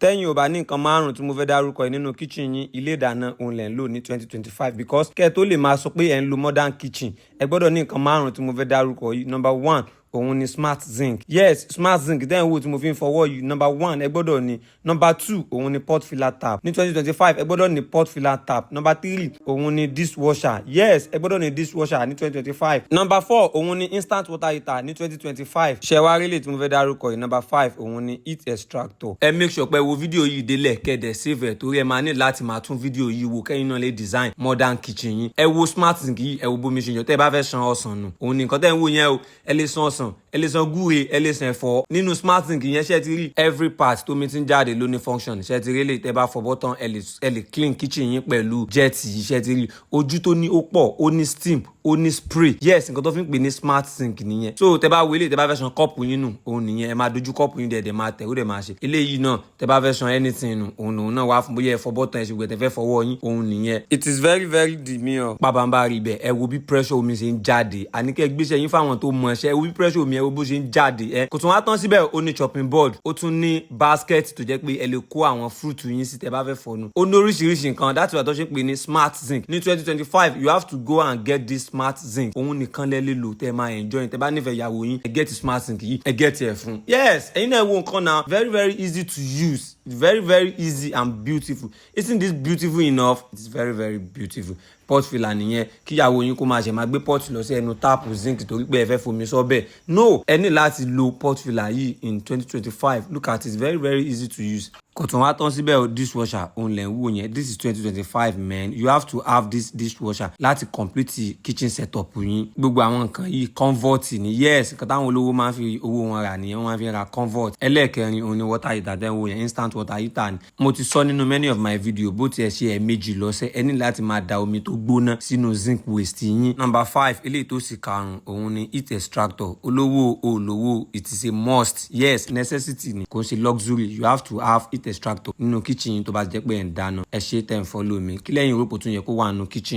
tẹ́yìn ò bá ní nǹkan márùn-ún tí mo fẹ́ dárúkọ yìí nínú kitchen yín ilé ìdáná òun lẹ̀ ń lò ní 2025 because kẹ́ ẹ tó lè máa sọ pé ẹ̀ ń lo modern kitchen ẹ gbọ́dọ̀ ní nǹkan márùn-ún tí mo fẹ́ dárúkọ yìí. Number 1 òun ni smart zinc. Yes, smart zinc tẹ́ ń wò tí mo fi ń fọwọ́ yìí. Number 1 ẹ gbọ́dọ̀ ní. Number 2 òun ni pot filler tap. Ní 2025 ẹ gbọ́dọ̀ ní pot filler tap. Number 3 òun ni dishwasher. Yes, ẹ gbọ́dọ̀ ní dishwasher ní 2025. Number 4 òun ni instant water heater ní 2025. Ṣẹ̀wárí lè tí mo fẹ́ dárúkọ yìí. Number 5 òun ni heat extractor. Ẹ make sure pé wo fídíò yìí délẹ̀ kẹ́dẹ̀ save ẹ̀ torí ẹ máa ní láti máa tún fídíò yìí wò kẹ́yìn náà lè design modern kitchen yín. Ẹ wo smart zinc yìí, ẹ wo bómi ṣe yàn tẹ́ ẹ bá fẹ́ ṣan ọsàn nù. Òun ni nǹkan tẹ́ ń wò yẹn o. Ẹ lè ṣan ọsàn, ẹ lè ṣan gúre, ẹ lè ṣan ẹ̀fọ́. Nínú smart zinc yẹn ṣe ti rí every part tó mi ti ń jáde ló ní function. Ṣe ti rí lè tẹ́ bá fọwọ́ tán ẹ lè clean kitchen yín pẹ̀lú jet yìí. Ṣe ti rí ojú tó ní ó pọ̀, ó ní steam, ó ní spray. Yes, nǹkan tó fi ń pè ní smart zinc nìyẹn. So tẹ́ bá wọlé tẹ́ bá fẹ́ ṣan kọ́ọ̀pù yín nù, òun nìyẹn. Ẹ máa dojú kọ́ọ̀pù yín dẹ̀ máa tẹ̀ ó dẹ̀ máa ṣe. Eléyìí náà tẹ́ bá fẹ́ ṣan anything nù, òun náà wá fún bóyá ẹ fọwọ́ tán ẹ ṣe gbẹ tẹ́ fẹ́ fọwọ́ yín, òun nìyẹn. It is very very demure. Pàbàǹbà rí bẹ́ẹ̀ ẹ wo bí pressure omi ṣe ń jáde. Àníkẹ́ gbéṣẹ́ yín fáwọn tó mọ̀ ṣẹ́ ẹ wo bí pressure omi ẹ wo bó ṣe ń jáde. Kò tún wá tán síbẹ̀ ó ní chopping board, ó tún ní basket tó jẹ́ pé ẹ lè kó àwọn fruit yín sí tẹ́ bá fẹ́ fọnù. Ó ní oríṣiríṣi nǹkan that's why tó ṣe pé ní smart zinc. Ní 2025 you have to go and get this smart zinc. Òun nìkan lẹ lè lò tẹ́ máa enjoy tẹ́ bá nífẹ̀ẹ́ ìyàwó yín ẹ get smart zinc yìí ẹ get ẹ̀ fún. Yes, ẹ̀yin náà wo nǹkan náà very very easy to use, very very easy and beautiful. Isn't this beautiful enough? It's very very beautiful. Pot filler nìyẹn kíyàwó yín kó máa ṣe máa gbé pot lọ sí ẹnu táàpù zinc torí pé ẹ fẹ́ fomi sọ́bẹ̀. No, ẹ ní láti lo pot filler yìí in 2025. Look at it, very very easy to use. Kò tún wá tán síbẹ̀ o dishwasher òun lẹ̀ ń wò yẹn. This is 2025 man. You have to have this dishwasher láti complete kitchen setup yín. Gbogbo àwọn nǹkan yìí convert ni. Yes, nǹkan táwọn olówó máa ń fi owó wọn rà nìyẹn, wọ́n máa ń fi ra convert. Ẹlẹ́ẹ̀kẹrin òun ni water heater tẹ́ ń wò yẹn, instant water heater ni. Mo ti sọ nínú many of my video bó tiẹ̀ ṣe ẹ̀ẹ̀mejì lọ́sẹ̀ ẹ ní láti máa da omi tó gbóná sínú zinc waste yín. Number 5 eléyìí tó sì karùn-ún òun ni heat extractor. Olówó olówó it is a must. Yes, necessity ni kò ń ṣe luxury. You have to have heat extractor nínú kitchen yín tó bá jẹ́ pé ẹ̀ ń dáná. Ẹ ṣé tẹ́ ń follow mi kí lẹ́yìn òròpó tún yẹ kó wà nínú kitchen.